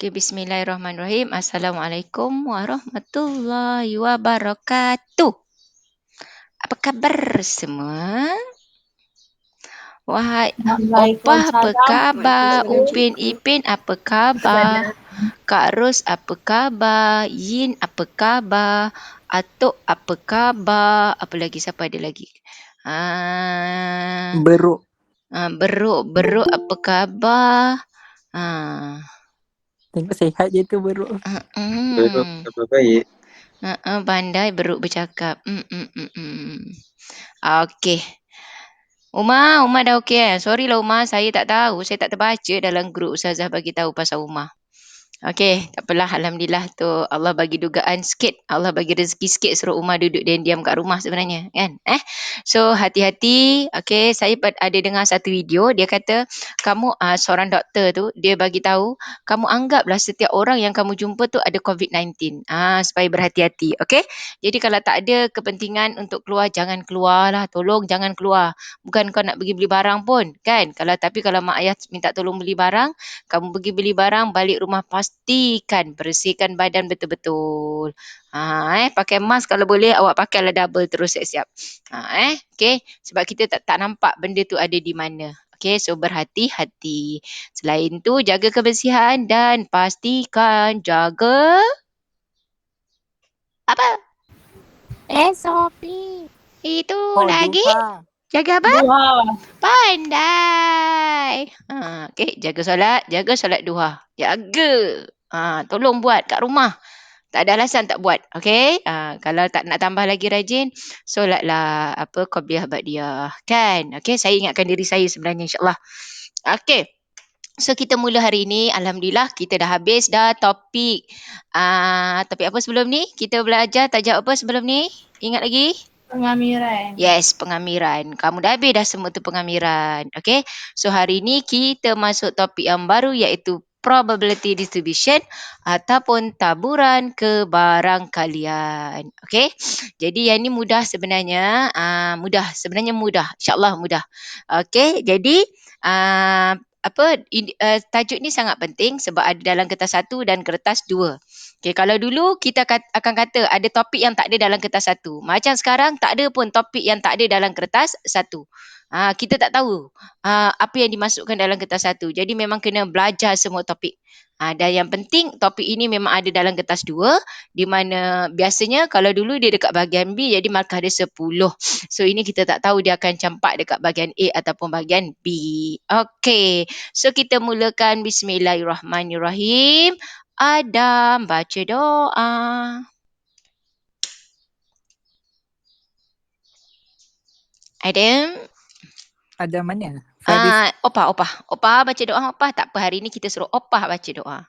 Okay, bismillahirrahmanirrahim. Assalamualaikum warahmatullahi wabarakatuh. Apa khabar semua? Wahai Opah, apa Waalaikumsalam khabar? Upin warahmatullahi Ipin, apa khabar? wabarakatuh. Kak Ros, apa khabar? Yin, apa khabar? Atuk, apa khabar? Apa lagi? Siapa ada lagi? Ah, Beruk. Beruk, apa khabar? Ah, Tengok sehat je tu beruk. Belum mm. kabar baik. Pandai Beruk bercakap. Okey. Uma dah okey eh? Sorry lah Uma, saya tak tahu. Saya tak terbaca dalam grup Ustazah bagi tahu pasal Uma. Okey, tak apalah. Alhamdulillah tu Allah bagi dugaan sikit. Allah bagi rezeki sikit suruh Umar duduk diam-diam kat rumah sebenarnya. Kan? So, hati-hati. Okey, saya ada dengar satu video. Dia kata, kamu seorang doktor tu, dia bagi tahu, kamu anggaplah setiap orang yang kamu jumpa tu ada COVID-19. Supaya berhati-hati. Okey? Jadi, kalau tak ada kepentingan untuk keluar, jangan keluar lah. Tolong jangan keluar. Bukan kau nak pergi beli barang pun. Kan? Tapi kalau mak ayah minta tolong beli barang, kamu pergi beli barang, balik rumah pastikan bersihkan badan betul-betul. Pakai mask kalau boleh awak pakailah double terus siap-siap. Okey, sebab kita tak nampak benda tu ada di mana. Okey, so berhati-hati. Selain tu jaga kebersihan dan pastikan jaga apa? SOP. Itu Oh, lagi duha. jaga apa? Duha. Pandai. Okey, jaga solat duha. Jaga. Tolong buat kat rumah. Tak ada alasan tak buat. Okey? Kalau tak nak tambah lagi rajin, solatlah qabliyah ba'diyah. Kan? Okey, saya ingatkan diri saya sebenarnya insya-Allah. Okey. So kita mula hari ini, alhamdulillah kita dah habis dah topik. Topik apa sebelum ni? Kita belajar tajuk apa sebelum ni? Ingat lagi? Pengamiran. Yes, pengamiran. Kamu dah habis dah semua tu pengamiran. Okay. So hari ni kita masuk topik yang baru iaitu probability distribution ataupun taburan kebarangkalian. Okay. Jadi yang ni mudah sebenarnya. Sebenarnya mudah. InsyaAllah mudah. Okay. Jadi tajuk ni sangat penting sebab ada dalam kertas 1 dan kertas 2. Okay, kalau dulu kita akan kata ada topik yang tak ada dalam kertas 1. Macam sekarang tak ada pun topik yang tak ada dalam kertas 1. Kita tak tahu apa yang dimasukkan dalam kertas 1. Jadi memang kena belajar semua topik. Dan yang penting topik ini memang ada dalam kertas 2 di mana biasanya kalau dulu dia dekat bahagian B jadi markah dia 10. So ini kita tak tahu dia akan campak dekat bahagian A ataupun bahagian B. Okey. So kita mulakan bismillahirrahmanirrahim. Adam baca doa. Adam. Ada mana? Faris. Opah baca doa. Opah tak apa, hari ni kita suruh Opah baca doa.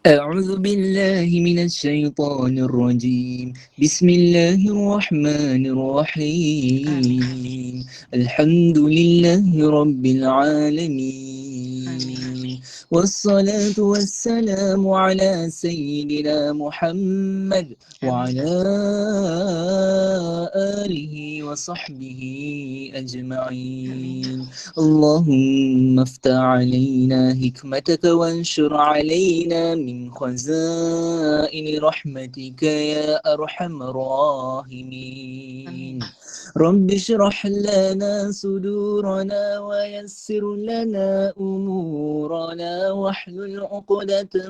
أعوذ بالله من الشيطان الرجيم بسم الله الرحمن الرحيم الحمد لله رب العالمين والصلاة والسلام على سيدنا محمد وعلى آله وصحبه أجمعين اللهم افتح علينا حكمتك وانشر علينا من خزائن رحمتك يا أرحم الراحمين رب اشرح لنا صدورنا ويسر لنا أمورنا واحلل عقدة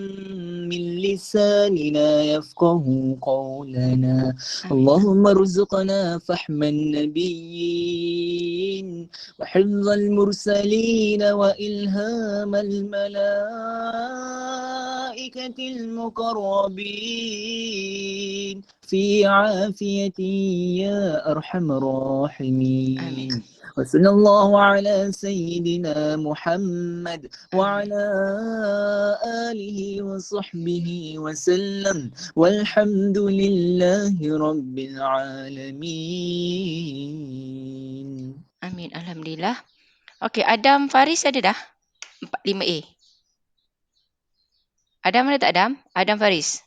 من لساننا يفقه قولنا اللهم ارزقنا فهم النبيين وحفظ المرسلين وإلهام الملائكة المقربين في عافية يا أرحم الراحمين وصلى الله على سيدنا محمد وعلى آله وصحبه وسلم والحمد لله رب العالمين. Amin. Alhamdulillah. Okey, Adam Faris ada dah? 5A. Adam ada tak Adam? Adam Faris?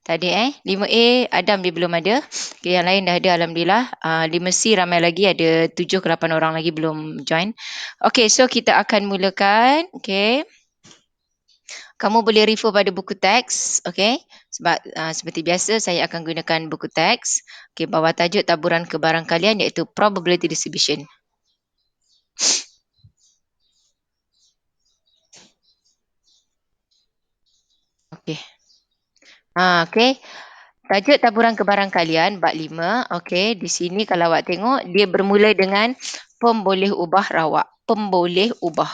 Tak ada 5A Adam dia belum ada. Okay, yang lain dah ada alhamdulillah. 5C ramai lagi, ada 7 ke 8 orang lagi belum join. Okay, so kita akan mulakan. Okay. kamu boleh refer pada buku teks, okey? Sebab seperti biasa saya akan gunakan buku teks. Okey, bawah tajuk taburan kebarangkalian iaitu probability distribution. Okey. Okey. Tajuk taburan kebarangkalian bab 5. Okey, di sini kalau awak tengok dia bermula dengan pemboleh ubah rawak. Pemboleh ubah.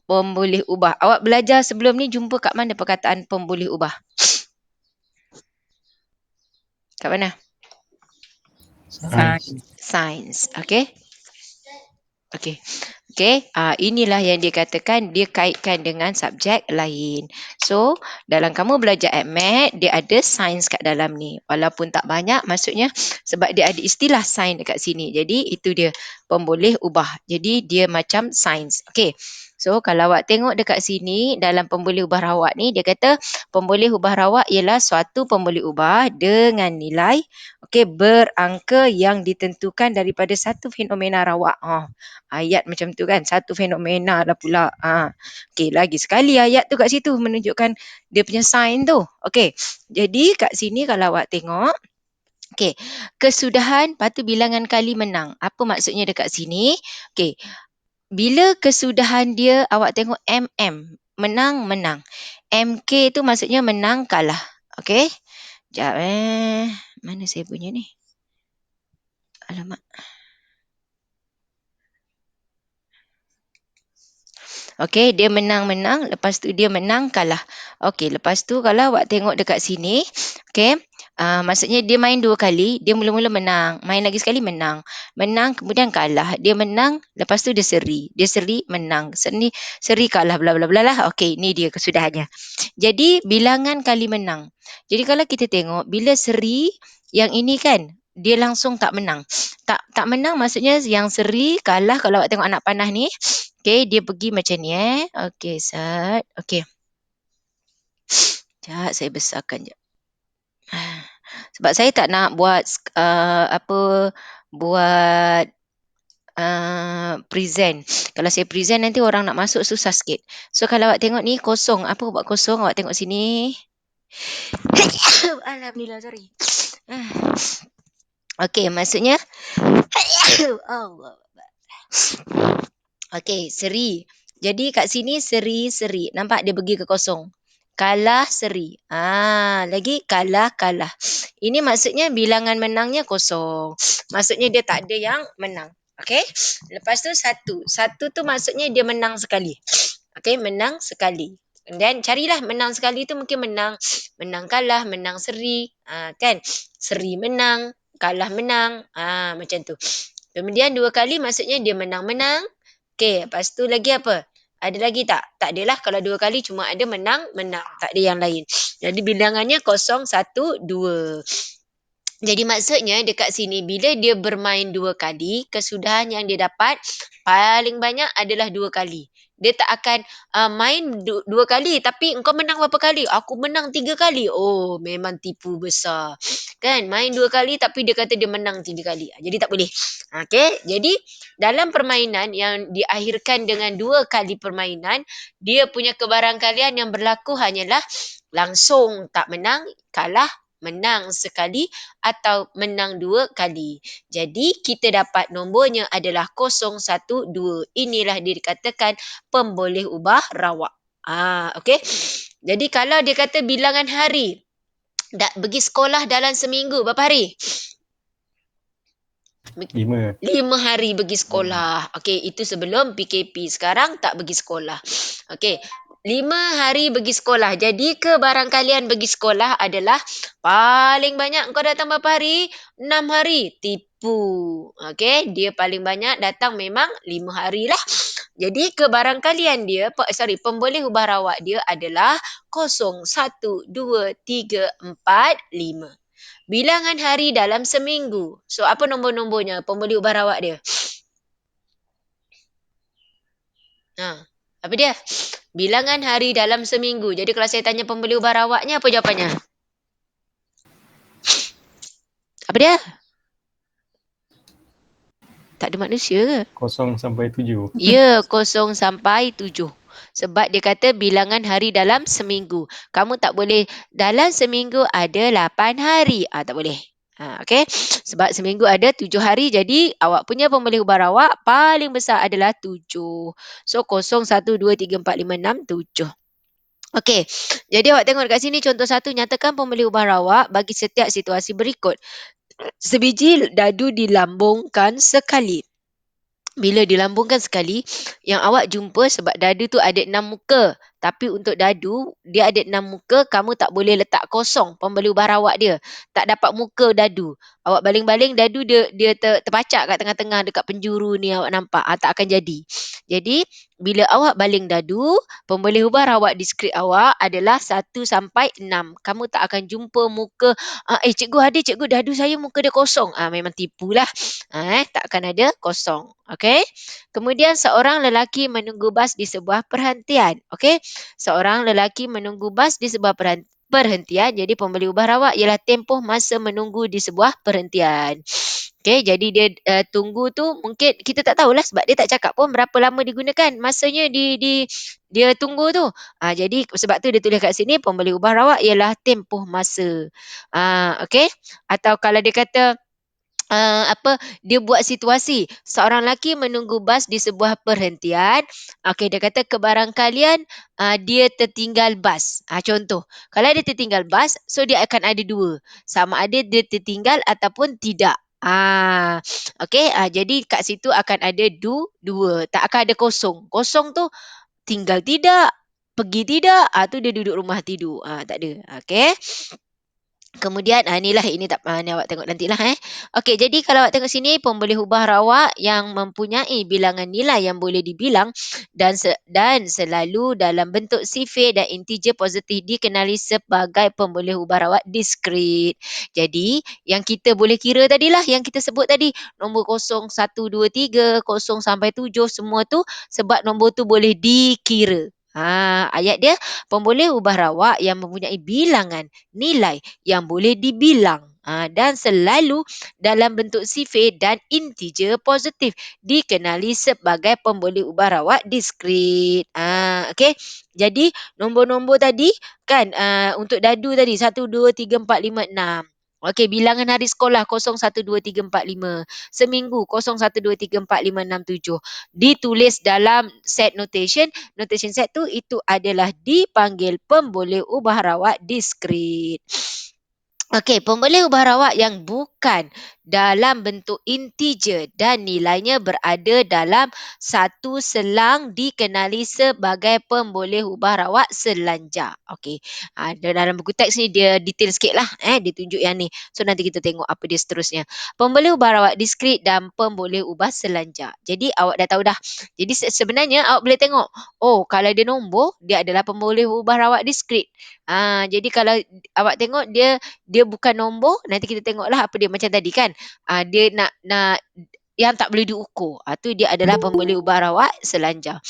Pemboleh ubah. Awak belajar sebelum ni jumpa kat mana perkataan pemboleh ubah? Kat mana? Sains. Sains. Okey. Okey. Okey, inilah yang dia katakan dia kaitkan dengan subjek lain. So, dalam kamu belajar AdMed, dia ada sains kat dalam ni. Walaupun tak banyak maksudnya sebab dia ada istilah sains dekat sini. Jadi, itu dia pemboleh ubah. Jadi, dia macam sains. Okey. So, kalau awak tengok dekat sini dalam pemboleh ubah rawak ni, dia kata pemboleh ubah rawak ialah suatu pemboleh ubah dengan nilai berangka yang ditentukan daripada satu fenomena rawak. Ayat macam tu kan, satu fenomena lah pula. Okey, lagi sekali ayat tu kat situ menunjukkan dia punya sign tu. Okey, jadi kat sini kalau awak tengok, okey, kesudahan lepas tu bilangan kali menang. Apa maksudnya dekat sini? Okey, bila kesudahan dia awak tengok MM, menang. MK tu maksudnya menang kalah. Okey, sekejap mana saya punya ni? Alamak. Okey, dia menang, lepas tu dia menang, kalah. Okey, lepas tu kalau awak tengok dekat sini, okey, maksudnya dia main 2 kali, dia mula-mula menang, main lagi sekali menang. Menang kemudian kalah, dia menang, lepas tu dia seri. Dia seri, menang. Seri kalah, bla bla bla lah. Okey, ni dia kesudahannya. Jadi bilangan kali menang. Jadi kalau kita tengok bila seri, yang ini kan dia langsung tak menang. Tak menang maksudnya yang seri, kalah. Kalau awak tengok anak panah ni, okey, dia pergi macam ni okey, set. Okey. Sekejap saya besarkan jap. Sebab saya tak nak buat buat present. Kalau saya present nanti orang nak masuk susah sikit. So kalau awak tengok ni kosong. Apa buat kosong? Awak tengok sini. Alhamdulillah, sorry. Okey, maksudnya Allah. Okey, seri. Jadi kat sini seri. Nampak dia pergi ke kosong. Kalah, seri. Lagi kalah. Ini maksudnya bilangan menangnya kosong. Maksudnya dia tak ada yang menang. Okey. Lepas tu satu. Satu tu maksudnya dia menang sekali. Okey, menang sekali. Dan carilah menang sekali tu mungkin menang kalah, menang seri. Kan? Seri menang, kalah menang. Macam tu. Kemudian 2 kali maksudnya dia menang. Okey, lepas tu lagi apa? Ada lagi tak? Tak adalah, kalau 2 kali cuma ada menang. Tak ada yang lain. Jadi bilangannya 0, 1, 2. Jadi maksudnya dekat sini bila dia bermain 2 kali, kesudahan yang dia dapat paling banyak adalah 2 kali. Dia tak akan main 2 kali tapi engkau menang berapa kali? Aku menang 3 kali. Oh, memang tipu besar. Kan? Main 2 kali tapi dia kata dia menang 3 kali. Jadi tak boleh. Okey, jadi dalam permainan yang diakhirkan dengan 2 kali permainan, dia punya kebarangkalian yang berlaku hanyalah langsung tak menang, kalah, menang sekali atau menang 2 kali. Jadi kita dapat nombornya adalah 0, 1, 2. Inilah dikatakan pemboleh ubah rawak. Okey. Jadi kalau dia kata bilangan hari, pergi sekolah dalam seminggu, berapa hari? 5. 5 hari pergi sekolah. Okey, itu sebelum PKP. Sekarang tak pergi sekolah. Okey. 5 hari pergi sekolah. Jadi kebarangkalian pergi sekolah adalah paling banyak engkau datang berapa hari? 6 hari. Tipu. Okey, dia paling banyak datang memang 5 hari lah. Jadi kebarangkalian dia, pemboleh ubah rawak dia adalah 0, 1, 2, 3, 4, 5. Bilangan hari dalam seminggu. So, apa nombor-nombornya? Pemboleh ubah rawak dia. Apa dia? Bilangan hari dalam seminggu. Jadi, kalau saya tanya pemboleh ubah rawaknya, apa jawapannya? Apa dia? Tak ada manusia ke? 0 sampai 7. Ya, 0 sampai 7. Sebab dia kata bilangan hari dalam seminggu. Kamu tak boleh dalam seminggu ada 8 hari. Tak boleh. Okey. Sebab seminggu ada 7 hari. Jadi awak punya pembeli ubah rawak paling besar adalah 7. So 0, 1, 2, 3, 4, 5, 6, 7. Okey. Jadi awak tengok dekat sini contoh 1. Nyatakan pembeli ubah rawak bagi setiap situasi berikut. Sebiji dadu dilambungkan sekali. Bila dilambungkan sekali, yang awak jumpa sebab dadu tu ada 6 muka. Tapi untuk dadu, dia ada 6 muka, kamu tak boleh letak kosong pembeli ubah rawak dia. Tak dapat muka dadu. Awak baling-baling, dadu dia terpacak kat tengah-tengah dekat penjuru ni awak nampak. Tak akan jadi. Jadi, bila awak baling dadu, pembeli ubah rawak di skrip awak adalah 1 sampai 6. Kamu tak akan jumpa muka, cikgu ada, cikgu dadu saya muka dia kosong. Memang tipulah. Tak akan ada kosong. Okey. Kemudian seorang lelaki menunggu bas di sebuah perhentian. Okey. Seorang lelaki menunggu bas di sebuah perhentian. Jadi pembeli ubah rawak ialah tempoh masa menunggu di sebuah perhentian. Okey, jadi dia tunggu tu mungkin kita tak tahulah sebab dia tak cakap pun berapa lama digunakan masanya dia tunggu tu. Jadi sebab tu dia tulis kat sini pembeli ubah rawak ialah tempoh masa. Okey. Atau kalau dia kata dia buat situasi. Seorang lelaki menunggu bas di sebuah perhentian. Okey, dia kata kebarangkalian dia tertinggal bas. Contoh, kalau dia tertinggal bas, so dia akan ada 2. Sama ada dia tertinggal ataupun tidak. Okey, jadi kat situ akan ada 2. Tak akan ada kosong. Kosong tu tinggal tidak, pergi tidak, tu dia duduk rumah tidur. Tak ada. Okey. Kemudian ini tak ni awak tengok nantilah Okey, jadi kalau awak tengok sini pembeli ubah rawak yang mempunyai bilangan nilai yang boleh dibilang dan selalu dalam bentuk sifir dan integer positif dikenali sebagai pembeli ubah rawak diskrit. Jadi yang kita boleh kira tadilah yang kita sebut tadi nombor 0, 1, 2, 3, 0 sampai 7 semua tu sebab nombor tu boleh dikira. Ayat dia pemboleh ubah rawak yang mempunyai bilangan nilai yang boleh dibilang dan selalu dalam bentuk sifir dan integer positif dikenali sebagai pemboleh ubah rawak diskrit. Okey. Jadi nombor-nombor tadi kan untuk dadu tadi 1 2 3 4 5 6. Okey, bilangan hari sekolah 0 1 2 3 4 5. Seminggu 0 1 2 3 4 5 6 7. Ditulis dalam set notation. Notation set tu itu adalah dipanggil pemboleh ubah rawak diskrit. Okey, pemboleh ubah rawak yang bukan dalam bentuk integer dan nilainya berada dalam satu selang dikenali sebagai pemboleh ubah rawak selanjar. Okey, dalam buku teks ni dia detail sikit lah. Dia tunjuk yang ni. So nanti kita tengok apa dia seterusnya. Pemboleh ubah rawak diskrit dan pemboleh ubah selanjar. Jadi awak dah tahu dah. Jadi sebenarnya awak boleh tengok. Kalau dia nombor, dia adalah pemboleh ubah rawak diskrit. Jadi kalau awak tengok dia bukan nombor, nanti kita tengoklah apa dia macam tadi kan. Dia nak yang tak boleh diukur. Tu dia adalah pemboleh ubah rawak selanjar.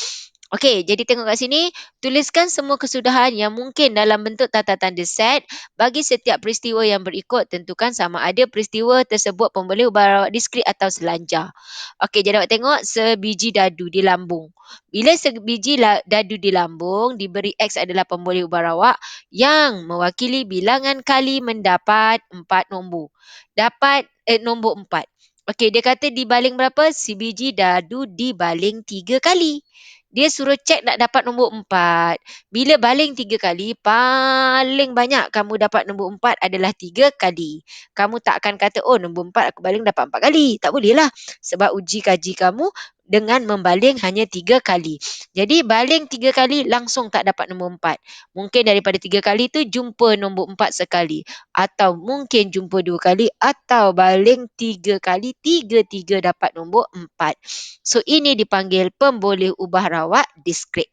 Okey, jadi tengok kat sini, tuliskan semua kesudahan yang mungkin dalam bentuk tata tanda set bagi setiap peristiwa yang berikut. Tentukan sama ada peristiwa tersebut pemboleh ubah rawak diskrit atau selanjar. Okey, jadi awak tengok sebiji dadu di lambung. Bila sebiji dadu di lambung, diberi X adalah pemboleh ubah rawak yang mewakili bilangan kali mendapat 4 nombor. Dapat nombor 4. Okey, dia kata dibaling berapa? Sebiji dadu dibaling 3 kali. Dia suruh cek nak dapat nombor 4. Bila baling 3 kali, paling banyak kamu dapat nombor 4 adalah 3 kali. Kamu tak akan kata, nombor 4 aku baling dapat 4 kali. Tak boleh lah. Sebab uji kaji kamu dengan membaling hanya 3 kali. Jadi baling 3 kali langsung tak dapat nombor 4. Mungkin daripada 3 kali tu jumpa nombor 4 sekali. Atau mungkin jumpa 2 kali. Atau baling 3 kali, 3 dapat nombor 4. So ini dipanggil pemboleh ubah rawak diskrit.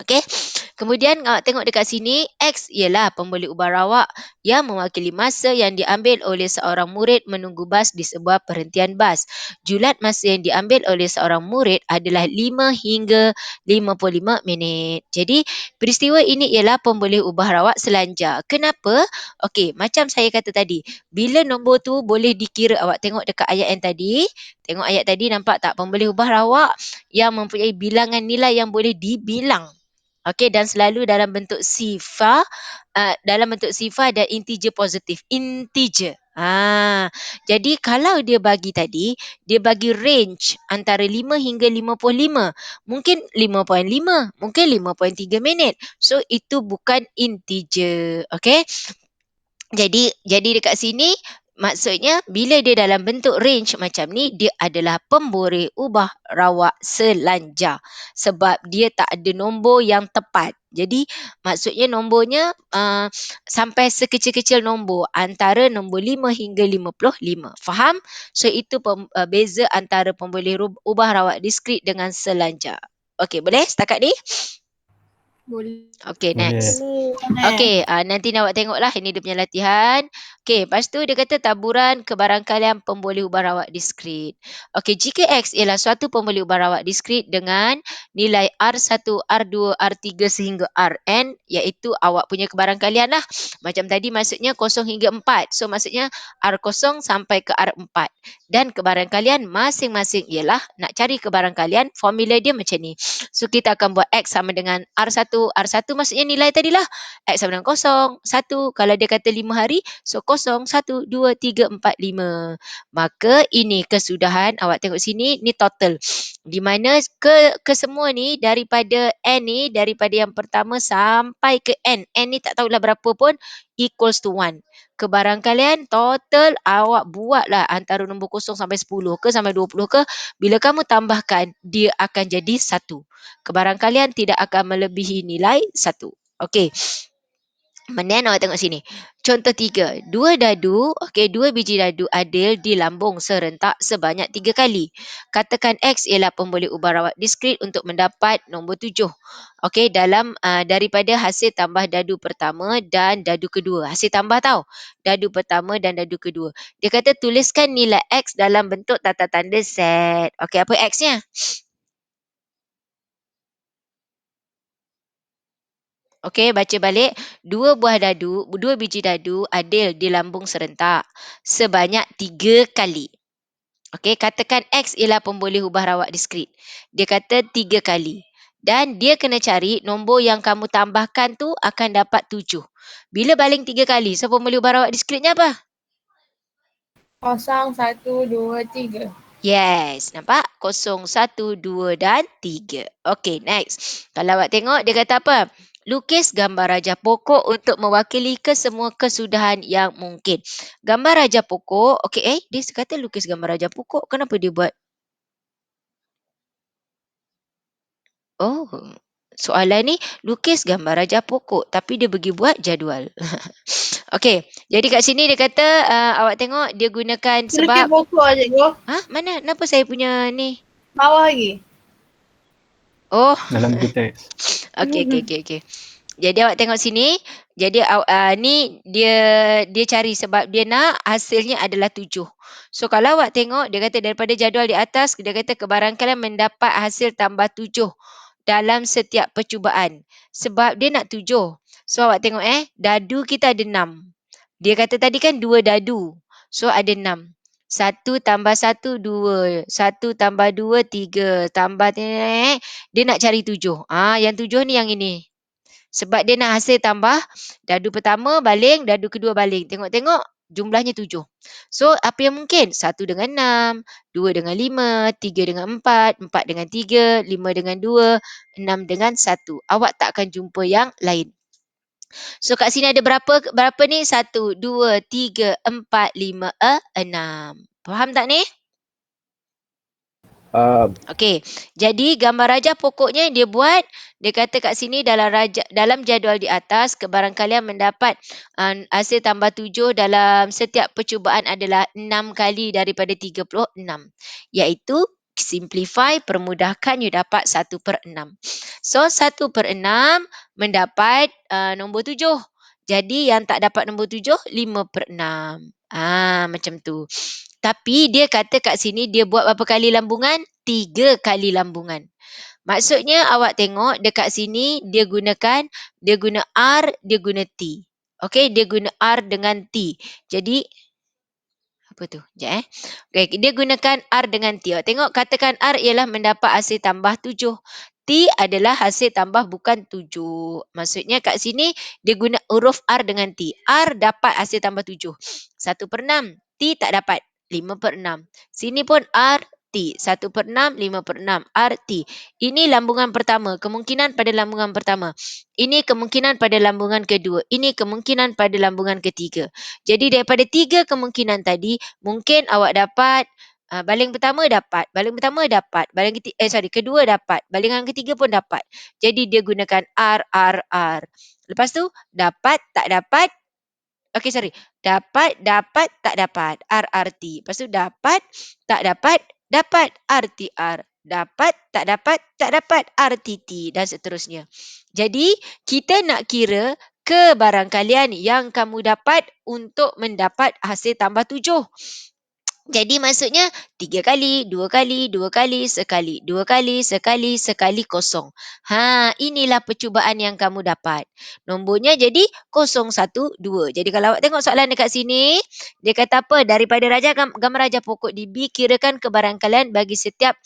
Okey. Kemudian awak tengok dekat sini, X ialah pemboleh ubah rawak yang mewakili masa yang diambil oleh seorang murid menunggu bas di sebuah perhentian bas. Julat masa yang diambil oleh seorang murid adalah 5 hingga 55 minit. Jadi, peristiwa ini ialah pemboleh ubah rawak selanja. Kenapa? Okey, macam saya kata tadi, bila nombor tu boleh dikira, awak tengok dekat ayat yang tadi, tengok ayat tadi nampak tak? Pemboleh ubah rawak yang mempunyai bilangan nilai yang boleh dibilang. Okey, dan selalu dalam bentuk sifar, dalam bentuk sifar dan integer positif. Integer. Jadi kalau dia bagi tadi, dia bagi range antara 5 hingga 55. Mungkin 5.5, mungkin 5.3 minit. So itu bukan integer. Okey? Jadi dekat sini maksudnya bila dia dalam bentuk range macam ni, dia adalah pemboreh ubah rawak selanja sebab dia tak ada nombor yang tepat. Jadi maksudnya nombornya sampai sekecil-kecil nombor antara nombor 5 hingga 55. Faham? So itu beza antara pemboleh ubah rawak diskrit dengan selanja. Okey, boleh setakat ni? Boleh. Okey, next. Boleh. Okey, nanti awak tengoklah ini dia punya latihan. Okey, lepas tu dia kata taburan kebarangkalian pemboleh ubah rawak diskrit. Okey, jika X ialah suatu pemboleh ubah rawak diskrit dengan nilai R1, R2, R3 sehingga Rn, iaitu awak punya kebarangkalian lah. Macam tadi maksudnya 0 hingga 4. So maksudnya R0 sampai ke R4. Dan kebarangkalian masing-masing ialah nak cari kebarangkalian, formula dia macam ni. So kita akan buat X sama dengan R1. R1 maksudnya nilai tadilah. X sama dengan 0, 1. Kalau dia kata 5 hari, so 0, 1, 2, 3, 4, 5. Maka ini kesudahan. Awak tengok sini, ni total. Di mana kesemua ni daripada N ni, daripada yang pertama sampai ke N. N ni tak tahulah berapa pun, equals to 1. Kebarangkalian total awak buatlah antara nombor 0 sampai 10 ke sampai 20 ke. Bila kamu tambahkan, dia akan jadi 1. Kebarangkalian tidak akan melebihi nilai 1. Okey. Kemudian awak tengok sini. Contoh 3. 2 dadu, dua biji dadu adil di lambung serentak sebanyak 3 kali. Katakan X ialah pemboleh ubah rawak diskrit untuk mendapat nombor 7. Okey, dalam daripada hasil tambah dadu pertama dan dadu kedua. Hasil tambah tau. Dadu pertama dan dadu kedua. Dia kata tuliskan nilai X dalam bentuk tata tanda set. Okey, apa X-nya? Okey, baca balik. 2 biji dadu adil di lambung serentak sebanyak 3 kali. Okey, katakan X ialah pemboleh ubah rawak diskrit. Dia kata 3 kali. Dan dia kena cari nombor yang kamu tambahkan tu akan dapat 7. Bila baling 3 kali, so pemboleh ubah rawak diskritnya apa? 0, 1, 2, 3. Yes, nampak? 0, 1, 2 dan 3. Okey, next. Kalau awak tengok, dia kata apa? Lukis gambar raja pokok untuk mewakili kesemua kesudahan yang mungkin. Gambar raja pokok, okey, dia kata lukis gambar raja pokok. Kenapa dia buat? Oh, soalan ni lukis gambar raja pokok tapi dia pergi buat jadual. Okey, jadi kat sini dia kata awak tengok dia gunakan Lukis sebab pokok je kau. mana? Kenapa saya punya ni? Bawah lagi. Oh. Dalam buku teks. Okey. Jadi awak tengok sini. Jadi ni dia cari sebab dia nak hasilnya adalah 7. So kalau awak tengok dia kata daripada jadual di atas dia kata kebarangkalian mendapat hasil tambah 7 dalam setiap percubaan. Sebab dia nak 7. So awak tengok dadu kita ada 6. Dia kata tadi kan 2 dadu. So ada 6. 1 tambah 1, 2. 1 tambah 2, 3. Tambah dia nak cari 7. Yang 7 ni yang ini. Sebab dia nak hasil tambah dadu pertama baling, dadu kedua baling. Tengok-tengok jumlahnya 7. So apa yang mungkin? 1 dengan 6, 2 dengan 5, 3 dengan 4, 4 dengan 3, 5 dengan 2, 6 dengan 1. Awak tak akan jumpa yang lain. So kat sini ada berapa ni? 1, 2, 3, 4, 5, 6. Faham tak ni? Okey. Jadi gambar raja pokoknya dia buat, dia kata kat sini dalam jadual di atas kebarangkalian mendapat hasil tambah 7 dalam setiap percubaan adalah 6 kali daripada 36. Iaitu simplify, permudahkan, you dapat 1/6. So 1/6 mendapat nombor 7. Jadi yang tak dapat nombor 7, 5/6. Macam tu. Tapi dia kata kat sini dia buat berapa kali lambungan? 3 kali lambungan. Maksudnya awak tengok dekat sini dia guna R, dia guna T. Okey, dia guna R dengan T. Jadi apa tu? Sekejap Okey, dia gunakan R dengan T. Awak tengok katakan R ialah mendapat hasil tambah 7. T adalah hasil tambah bukan 7. Maksudnya kat sini dia guna huruf R dengan T. R dapat hasil tambah 7. 1/6. T tak dapat. 5/6. Sini pun R, T. 1/6, 5/6. R, T. Ini lambungan pertama. Kemungkinan pada lambungan pertama. Ini kemungkinan pada lambungan kedua. Ini kemungkinan pada lambungan ketiga. Jadi daripada 3 kemungkinan tadi, mungkin awak dapat baling pertama dapat, kedua dapat, balingan ketiga pun dapat. Jadi dia gunakan R, R, R. Lepas tu dapat, tak dapat. Okey, sorry. Dapat, tak dapat. R, R, T. Lepas tu dapat, tak dapat, dapat. R, T, R. Dapat, tak dapat. R, T, T. Dan seterusnya. Jadi, kita nak kira kebarangkalian yang kamu dapat untuk mendapat hasil tambah 7. Jadi maksudnya 3 kali, 2 kali, 2 kali, sekali, 2 kali, sekali kosong. Inilah percubaan yang kamu dapat. Nombornya jadi 0, 1, 2. Jadi kalau awak tengok soalan dekat sini, dia kata apa? Daripada gambar raja pokok DB, kirakan kebarangkalian bagi setiap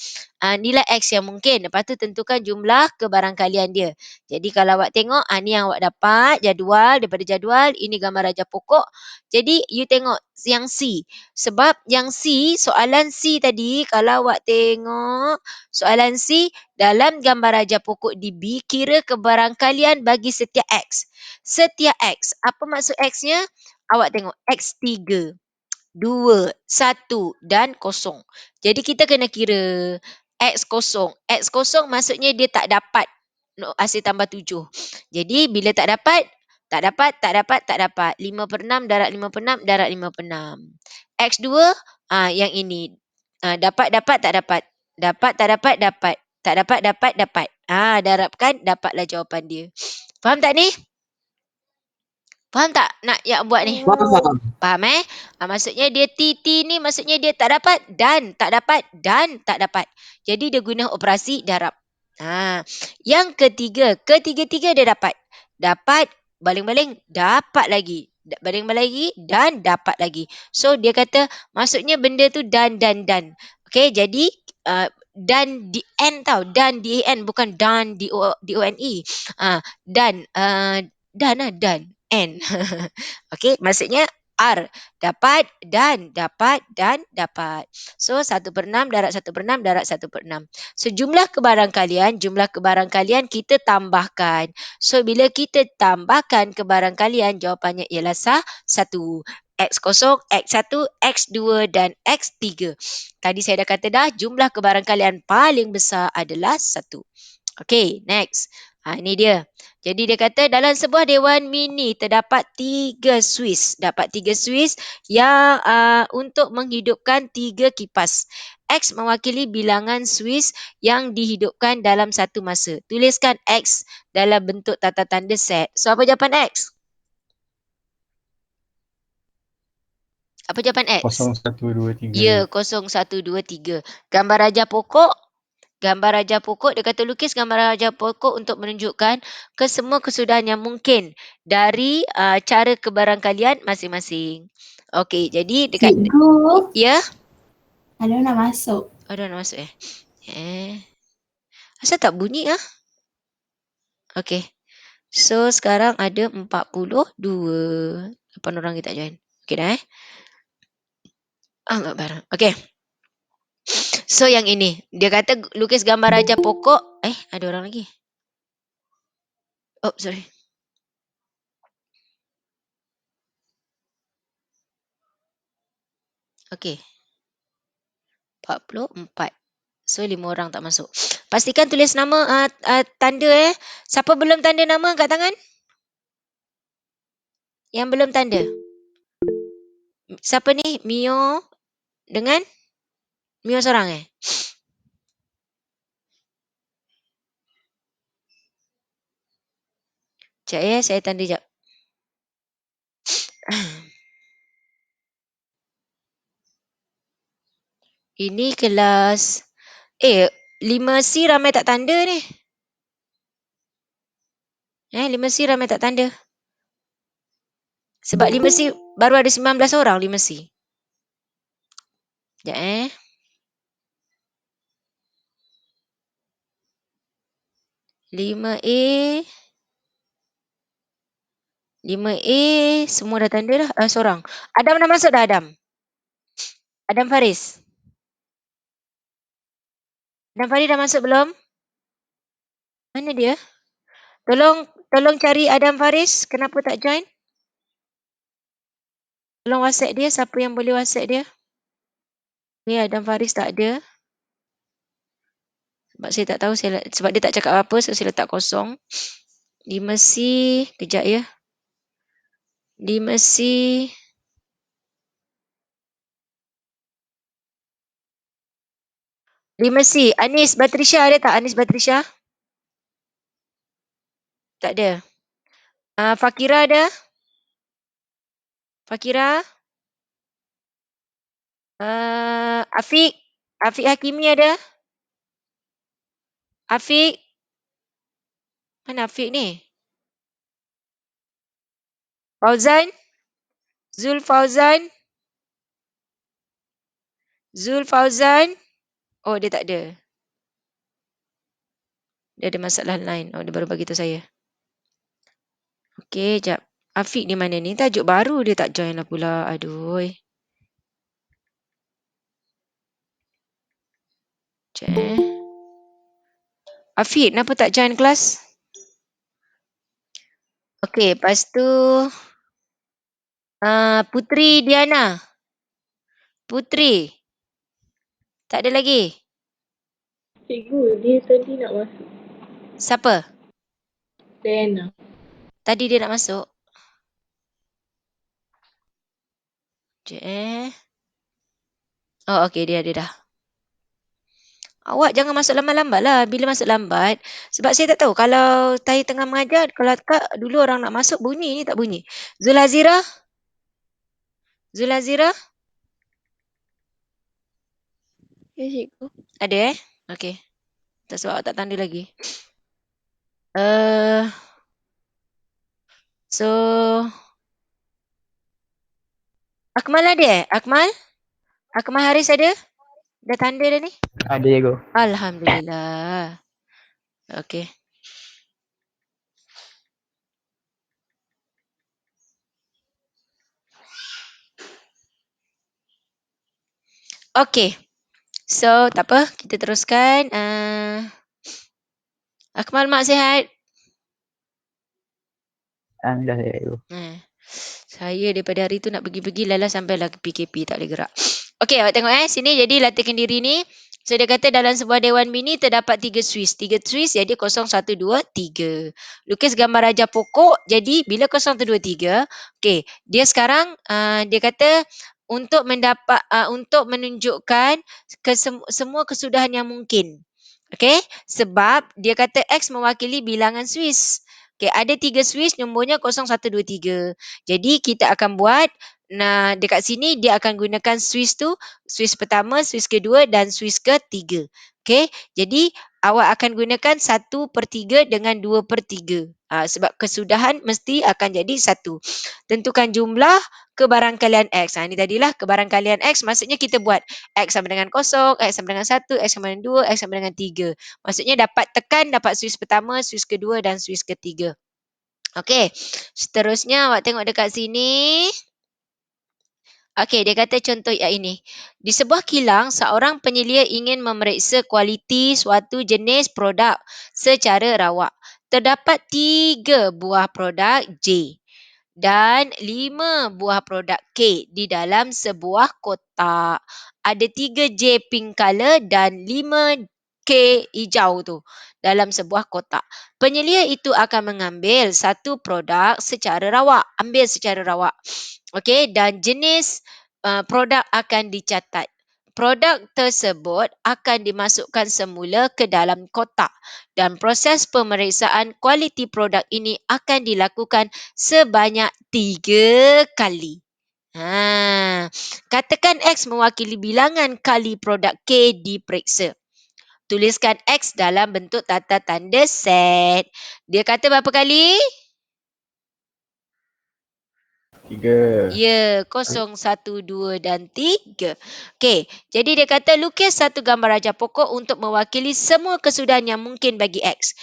nilai X yang mungkin. Lepas tu tentukan jumlah kebarangkalian dia. Jadi kalau awak tengok, ni yang awak dapat, jadual, daripada jadual, ini gambar raja pokok. Jadi you tengok yang C. Sebab yang C, soalan C tadi, kalau awak tengok soalan C, dalam gambar raja pokok DB, kira kebarangkalian bagi setiap X. Setiap X. Apa maksud X-nya? Awak tengok X3, 2, 1 dan 0. Jadi kita kena kira X0. X0 maksudnya dia tak dapat hasil tambah 7. Jadi bila tak dapat, 5/6 darab 5/6 darab 5/6. X2, yang ini. Dapat, tak dapat. Dapat, tak dapat, dapat. Tak dapat, dapat. Darabkan, dapatlah jawapan dia. Faham tak ni? Faham tak nak yang buat ni? Faham. Faham maksudnya dia TT ni maksudnya dia tak dapat dan tak dapat dan tak dapat. Jadi dia guna operasi darab. Yang ketiga dia dapat. Dapat, baling-baling, dapat lagi. Baling-baling lagi dan dapat lagi. So dia kata maksudnya benda tu dan. Okey, jadi dan di N tau. Dan di N bukan dan D-O-N-E. Dan N. Okey, maksudnya R. Dapat dan dapat dan dapat. So 1/6 darab 1/6 darab 1/6. So jumlah kebarangkalian kita tambahkan. So bila kita tambahkan kebarangkalian, jawapannya ialah 1. X0, X1, X2 dan X3. Tadi saya dah kata dah, jumlah kebarangkalian paling besar adalah 1. Okey, next. Ini dia. Jadi dia kata dalam sebuah dewan mini terdapat 3 Swiss. Dapat 3 Swiss yang untuk menghidupkan 3 kipas. X mewakili bilangan Swiss yang dihidupkan dalam satu masa. Tuliskan X dalam bentuk tata tanda set. So apa jawapan X? Apa jawapan X? 0, 1, 2, 3. Ya, 0, 1, 2, 3. Gambar raja pokok. Gambar raja pokok, dia kata lukis gambar raja pokok untuk menunjukkan semua kesudahan yang mungkin dari cara kebarangkalian masing-masing. Okey, jadi dekat... Cikgu, Ya? ada nak masuk. Ada nak masuk Asal tak bunyi Okey. So, sekarang ada 42. 8 orang kita join. Okey dah Allah barang. Okey. So yang ini, dia kata lukis gambar raja pokok. Ada orang lagi. Oh, sorry. Okey. 44. So 5 orang tak masuk. Pastikan tulis nama tanda Siapa belum tanda nama angkat tangan? Yang belum tanda. Siapa ni? Mio dengan Mio seorang Sekejap ya, saya tanda sekejap. Ini kelas 5C ramai tak tanda ni. 5C ramai tak tanda. Sebab 5C baru ada 19 orang 5C. Sekejap 5A 5A semua dah tanda dah. Seorang. Adam dah masuk dah Adam. Adam Faris. Adam Faris dah masuk belum? Mana dia? Tolong cari Adam Faris. Kenapa tak join? Tolong WhatsApp dia. Siapa yang boleh WhatsApp dia? Ni Adam Faris tak ada. Sebab saya tak tahu. Sebab dia tak cakap apa. So saya letak kosong. 5C. Kejap ya. 5C. Anis Batrisha ada tak? Anis Batrisha? Tak ada. Fakira ada? Fakira? Afiq Hakimi ada? Afiq? Mana Afiq ni? Fauzan? Zul Fauzan? Oh, dia tak ada. Dia ada masalah lain. Oh, dia baru bagi tahu saya. Okey, jap. Afiq ni mana ni? Tajuk baru dia tak join lah pula. Aduh. Jap Afiq, kenapa tak join kelas? Okey, lepas tu Putri Diana. Putri. Tak ada lagi? Cikgu, dia tadi nak masuk. Siapa? Diana. Tadi dia nak masuk. Sekejap Oh, okey, dia dah. Awak jangan masuk lambat-lambat lah. Bila masuk lambat, sebab saya tak tahu kalau Tahir tengah mengajar, kalau kak dulu orang nak masuk bunyi ni tak bunyi. Zulazira? Ya, cikgu. Ada Okey. Tak sebab awak tak tanda lagi. So Akmal ada Akmal Haris ada? Dah tanda dah ni? Ada cikgu. Alhamdulillah. Okey. Okey. So, tak apa. Kita teruskan. Akmal, mak sihat? Alhamdulillah cikgu. Saya daripada hari tu nak pergi-pergi lala sampai lah PKP tak boleh gerak. Okey, awak tengok sini jadi latihan diri ni. So dia kata dalam sebuah dewan mini terdapat 3 Swiss. 3 Swiss jadi 0, 1, 2, 3. Lukis gambar raja pokok jadi bila 0, 1, 2, 3. Okey, dia sekarang dia kata untuk untuk menunjukkan semua kesudahan yang mungkin. Okey, sebab dia kata X mewakili bilangan Swiss. Okey, ada 3 Swiss, nombornya 0, 1, 2, 3. Jadi kita akan buat, dekat sini dia akan gunakan Swiss tu, Swiss pertama, Swiss kedua dan Swiss ketiga. Okey, jadi awak akan gunakan 1/3 dengan 2/3. Sebab kesudahan mesti akan jadi 1. Tentukan jumlah kebarangkalian X. Ini tadilah kebarangkalian X, maksudnya kita buat X sama dengan 0, X sama dengan 1, X sama dengan 2, X sama dengan 3. Maksudnya dapat Swiss pertama, Swiss kedua dan Swiss ketiga. Okey, seterusnya awak tengok dekat sini. Okey, dia kata contoh yang ini. Di sebuah kilang, seorang penyelia ingin memeriksa kualiti suatu jenis produk secara rawak. Terdapat 3 buah produk J dan 5 buah produk K di dalam sebuah kotak. Ada 3 J pink color dan 5 K hijau tu dalam sebuah kotak. Penyelia itu akan mengambil satu produk secara rawak. Ambil secara rawak. Okey, dan jenis produk akan dicatat. produk tersebut akan dimasukkan semula ke dalam kotak dan proses pemeriksaan kualiti produk ini akan dilakukan sebanyak 3 kali. Katakan X mewakili bilangan kali produk K diperiksa. Tuliskan X dalam bentuk tata tanda set. Dia kata berapa kali? 3. Ya, 0, 1, 2 dan 3. Okey, jadi dia kata lukis satu gambar rajah pokok untuk mewakili semua kesudahan yang mungkin bagi X.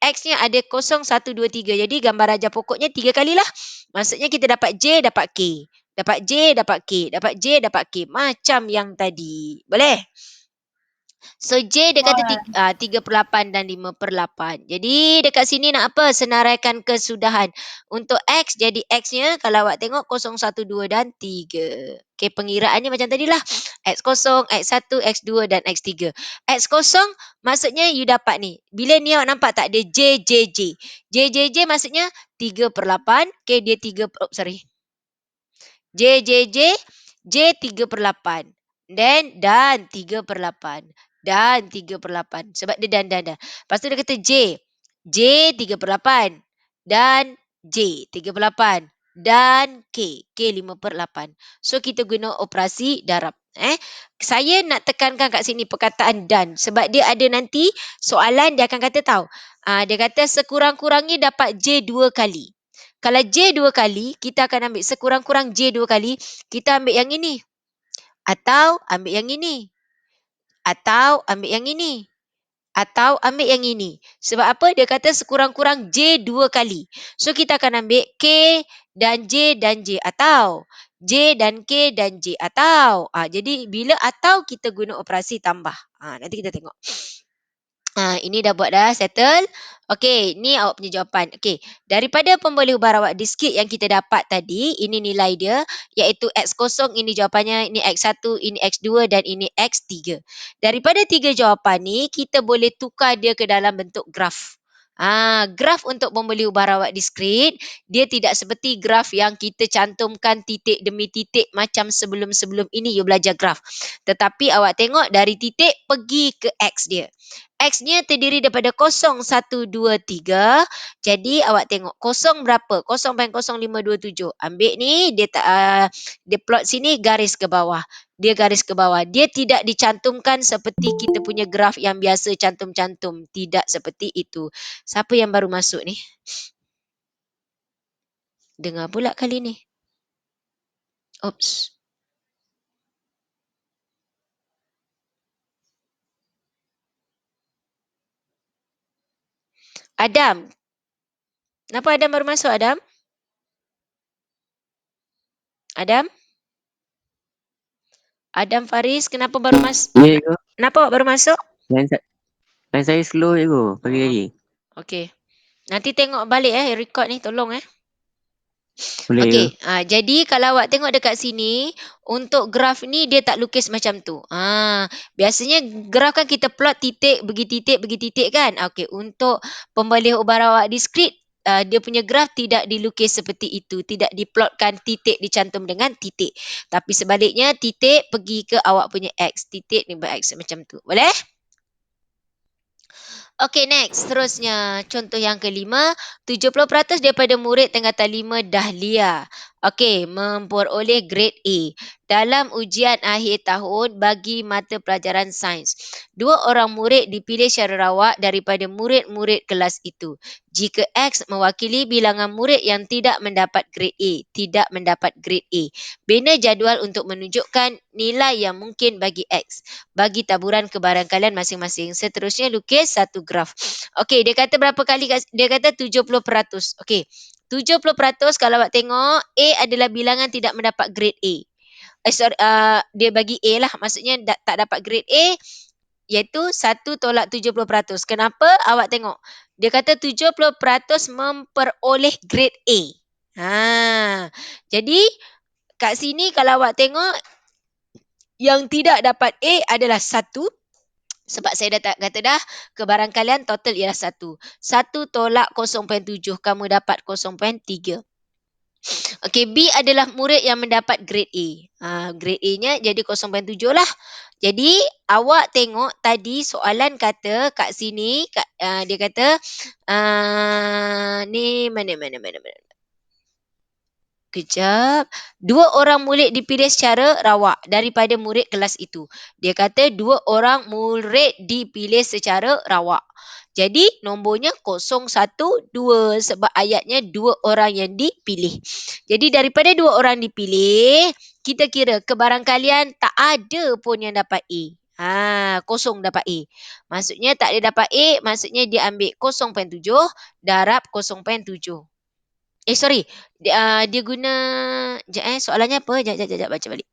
X-nya ada 0, 1, 2, 3. Jadi gambar rajah pokoknya 3 kalilah. Maksudnya kita dapat J, dapat K. Dapat J, dapat K. Dapat J, dapat K. Macam yang tadi. Boleh? So J dia kata 3/8 dan 5/8. Jadi dekat sini nak apa? Senaraikan kesudahan. Untuk X jadi X-nya kalau awak tengok 0, 1, 2 dan 3. Okey, pengiraannya macam tadilah. X0, X1, X2 dan X3. X0 maksudnya you dapat ni. Bila ni awak nampak tak dia J, J, J. J, J, J maksudnya 3/8. Okey, dia 3, J, J, J, J 3/8. Dan 3/8. Dan 3/8. Sebab dia dan. Lepas tu dia kata J. J 3/8. Dan J 3/8. Dan K. K 5/8. So, kita guna operasi darab. Saya nak tekankan kat sini perkataan dan. Sebab dia ada nanti soalan dia akan kata tahu. Dia kata sekurang-kurangnya dapat J 2 kali. Kalau J 2 kali, kita akan ambil sekurang-kurang J 2 kali, kita ambil yang ini. Atau ambil yang ini. Atau ambil yang ini. Atau ambil yang ini. Sebab apa? Dia kata sekurang-kurang J 2 kali. So, kita akan ambil K dan J dan J. Atau J dan K dan J. Atau. Jadi, bila atau kita guna operasi tambah. Nanti kita tengok. Ini dah buat dah, settle. Okey, ni awak punya jawapan. Okey, daripada pemboleh ubar awak diskrit yang kita dapat tadi, ini nilai dia, iaitu X0, ini jawapannya, ini X1, ini X2 dan ini X3. Daripada 3 jawapan ni, kita boleh tukar dia ke dalam bentuk graf. Graf untuk pemboleh ubar awak diskrit, dia tidak seperti graf yang kita cantumkan titik demi titik macam sebelum-sebelum ini you belajar graf. Tetapi awak tengok dari titik pergi ke X dia. X-nya terdiri daripada 0, 1, 2, 3. Jadi awak tengok 0 berapa? 0.0527. Ambil ni, dia plot sini garis ke bawah. Dia garis ke bawah. Dia tidak dicantumkan seperti kita punya graf yang biasa cantum-cantum. Tidak seperti itu. Siapa yang baru masuk ni? Dengar pula kali ni. Oops. Adam. Kenapa Adam baru masuk, Adam? Adam? Adam Faris, kenapa baru masuk? Ya, cikgu. Kenapa awak baru masuk? Line saya slow, cikgu. Pagi-pagi. Okey. Nanti tengok balik record ni, tolong Boleh, Okey, cikgu. jadi kalau awak tengok dekat sini, untuk graf ni dia tak lukis macam tu. Biasanya graf kan kita plot titik, bagi titik kan? Okey, untuk pemboleh ubar awak diskrit, dia punya graf tidak dilukis seperti itu. Tidak diplotkan titik dicantum dengan titik. Tapi sebaliknya, titik pergi ke awak punya X. Titik ni ber-X macam tu. Boleh? Okey, next. Seterusnya, contoh yang kelima, 70% daripada murid tingkatan 5 Dahlia. Okey, memperoleh grade A dalam ujian akhir tahun bagi mata pelajaran sains. 2 orang murid dipilih secara rawak daripada murid-murid kelas itu. Jika X mewakili bilangan murid yang tidak mendapat grade A, tidak mendapat grade A. Bina jadual untuk menunjukkan nilai yang mungkin bagi X. Bagi taburan kebarangkalian masing-masing. Seterusnya lukis satu graf. Okey, dia kata berapa kali? Dia kata 70%. Okey. 70% kalau awak tengok, A adalah bilangan tidak mendapat grade A. Dia bagi A lah. Maksudnya tak dapat grade A, iaitu 1 tolak 70%. Kenapa? Awak tengok. Dia kata 70% memperoleh grade A. Jadi, kat sini kalau awak tengok, yang tidak dapat A adalah 1. Sebab saya dah kata dah, kebarangkalian total ialah 1. 1 tolak 0.7, kamu dapat 0.3. Okey, B adalah murid yang mendapat grade A. Grade A-nya jadi 0.7 lah. Jadi awak tengok tadi soalan kata kat sini dia kata ni mana. Kejap. 2 orang murid dipilih secara rawak daripada murid kelas itu. Dia kata 2 orang murid dipilih secara rawak. Jadi nombornya 0, 1, 2 sebab ayatnya 2 orang yang dipilih. Jadi daripada 2 orang dipilih, kita kira kebarangkalian tak ada pun yang dapat A. 0 dapat A. Maksudnya tak ada dapat A, maksudnya dia ambil 0.7 darab 0.7. Sorry. Dia guna soalannya apa? Jap baca balik.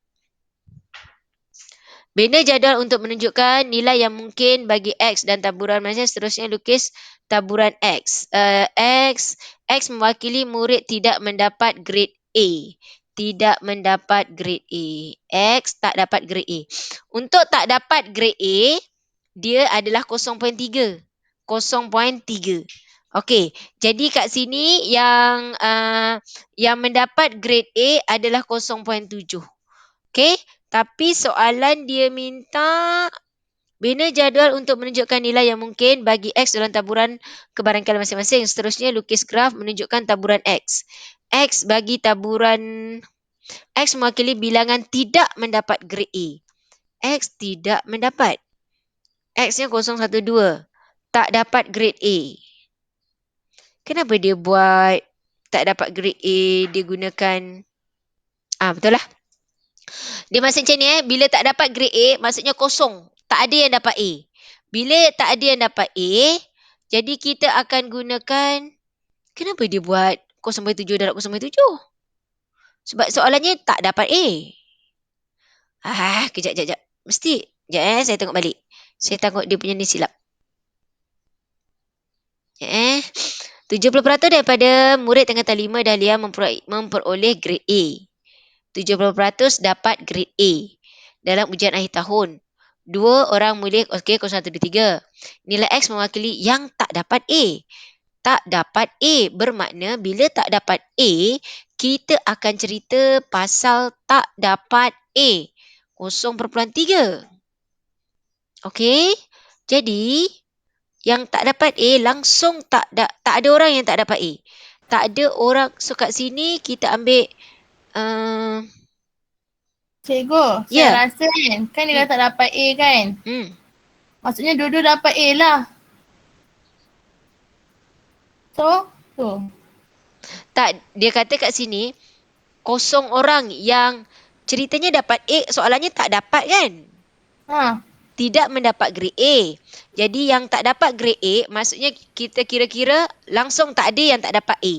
Bina jadual untuk menunjukkan nilai yang mungkin bagi X dan taburan macam seterusnya lukis taburan X. X mewakili murid tidak mendapat grade A. Tidak mendapat grade A. X tak dapat grade A. Untuk tak dapat grade A, dia adalah 0.3. 0.3. Okey, jadi kat sini yang mendapat grade A adalah 0.7. Okey, tapi soalan dia minta bina jadual untuk menunjukkan nilai yang mungkin bagi X dalam taburan kebarangkalian masing-masing. Seterusnya lukis graf menunjukkan taburan X. X bagi taburan X mewakili bilangan tidak mendapat grade A. X tidak mendapat. X-nya 012. Tak dapat grade A. Kenapa dia buat tak dapat grade A, dia gunakan betul lah. Dia maksud macam ni bila tak dapat grade A, maksudnya kosong. Tak ada yang dapat A. Bila tak ada yang dapat A, jadi kita akan gunakan, kenapa dia buat 0.7 darab 0.7? Sebab soalannya tak dapat A. Kejap. Mesti. Sekejap saya tengok balik. Saya tengok dia punya ni silap. 70% daripada murid tingkatan 5 Dahlia memperoleh grade A. 70% dapat grade A dalam ujian akhir tahun. 2 orang murid, okey, 0, 1, 2, 3. Nilai X mewakili yang tak dapat A. Tak dapat A bermakna bila tak dapat A, kita akan cerita pasal tak dapat A. 0.3. Okey, jadi yang tak dapat A langsung tak ada orang yang tak dapat A. Tak ada orang. So kat sini kita ambil Cikgu, saya rasa kan dia tak dapat A kan? Maksudnya dua-dua dapat A lah. So, tu. Tak, dia kata kat sini 0 orang yang ceritanya dapat A, soalannya tak dapat kan? Tidak mendapat grade A. Jadi yang tak dapat grade A, maksudnya kita kira-kira langsung tak ada yang tak dapat A.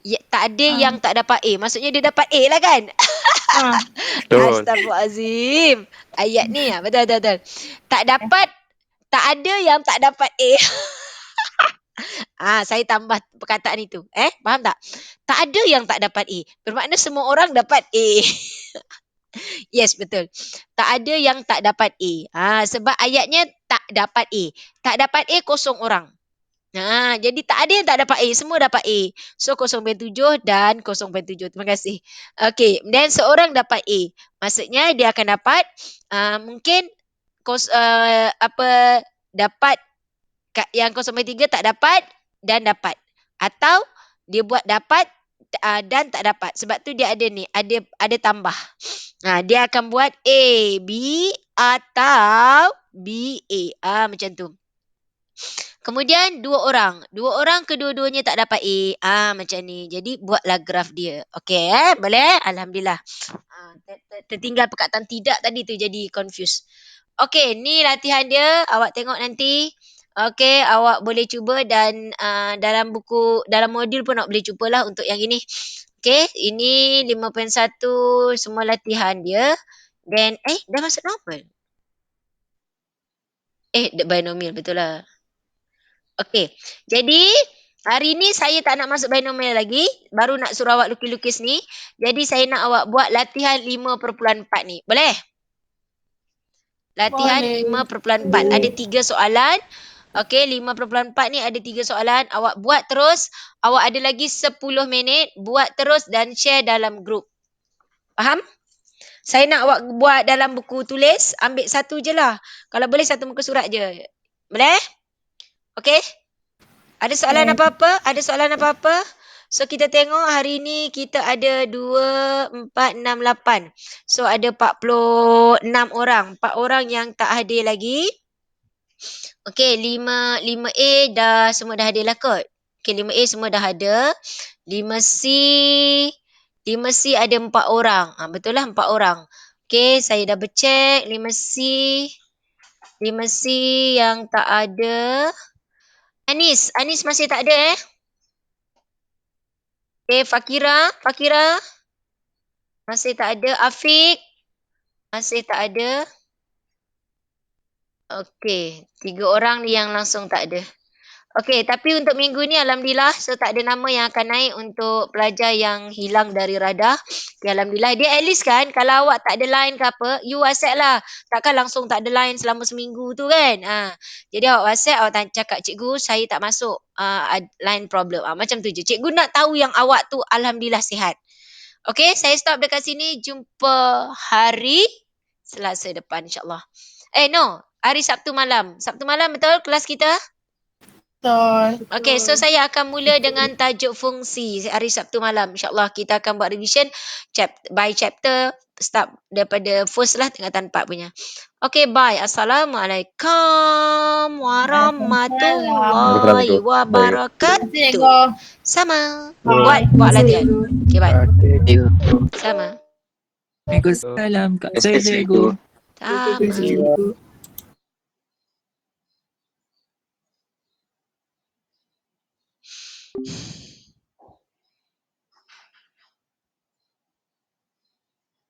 Tak ada yang tak dapat A. Maksudnya dia dapat A lah kan? Astaghfirullahalazim. Ayat ni betul. Tak dapat, tak ada yang tak dapat A. Saya tambah perkataan itu. Faham tak? Tak ada yang tak dapat A. Bermakna semua orang dapat A. Yes, betul. Tak ada yang tak dapat A. Sebab ayatnya tak dapat A. Tak dapat A 0 orang. Jadi tak ada yang tak dapat A. Semua dapat A. So 0.7 dan 0.7. Terima kasih. Okey. Dan seorang dapat A. Maksudnya dia akan dapat mungkin dapat yang 0.3 tak dapat dan dapat. Atau dia buat dapat dan tak dapat. Sebab tu dia ada ni. Ada tambah. Dia akan buat A, B atau B, A. Macam tu. Kemudian 2 orang. 2 orang kedua-duanya tak dapat A. Macam ni. Jadi buatlah graf dia. Okey, boleh? Alhamdulillah. Tertinggal perkataan tidak tadi tu jadi confused. Okey, ni latihan dia. Awak tengok nanti. Okey, awak boleh cuba dan dalam modul pun awak boleh cubalah untuk yang ini. Okey, ini 5.1 semua latihan dia. Then, dah masuk normal. Binomial, betul lah. Okey, jadi hari ni saya tak nak masuk binomial lagi. Baru nak suruh awak lukis-lukis ni. Jadi saya nak awak buat latihan 5.4 ni. Boleh? Latihan 5.4. Ada 3 soalan. Okey, 5.4 ni ada 3 soalan. Awak buat terus. Awak ada lagi 10 minit. Buat terus dan share dalam grup. Faham? Saya nak awak buat dalam buku tulis. Ambil satu je lah. Kalau boleh satu muka surat je. Boleh? Okey? Ada soalan apa-apa? Ada soalan apa-apa? So kita tengok hari ni kita ada 2, 4, 6, 8. So ada 46 orang. 4 orang yang tak hadir lagi. Okey, 5A dah semua dah hadir lah kot. Okey, 5A semua dah ada. 5C ada 4 orang. Betul lah 4 orang. Okey, saya dah bercek 5C yang tak ada. Anis masih tak ada Okay, Fakira masih tak ada. Afiq masih tak ada. Okey, 3 orang ni yang langsung tak ada. Okey, tapi untuk minggu ni alhamdulillah so tak ada nama yang akan naik untuk pelajar yang hilang dari radar. Okay, alhamdulillah. Dia at least kan kalau awak tak ada line ke apa, you WhatsApp lah. Takkan langsung tak ada line selama seminggu tu kan. Jadi awak WhatsApp, awak tanya cakap cikgu saya tak masuk line problem. Macam tu je. Cikgu nak tahu yang awak tu alhamdulillah sihat. Okey, saya stop dekat sini. Jumpa hari Selasa depan insyaAllah. No. Hari Sabtu malam. Sabtu malam betul kelas kita? Betul. Okay, so saya akan mula dengan tajuk fungsi hari Sabtu malam. InsyaAllah kita akan buat revision by chapter. Start daripada first lah tingkatan 4 punya. Okay, bye. Assalamualaikum warahmatullahi wabarakatuh. Sama. Buat latihan. Okay, bye. Cikgu. Sama. Waalaikumsalam. Kak saya cikgu. Sama.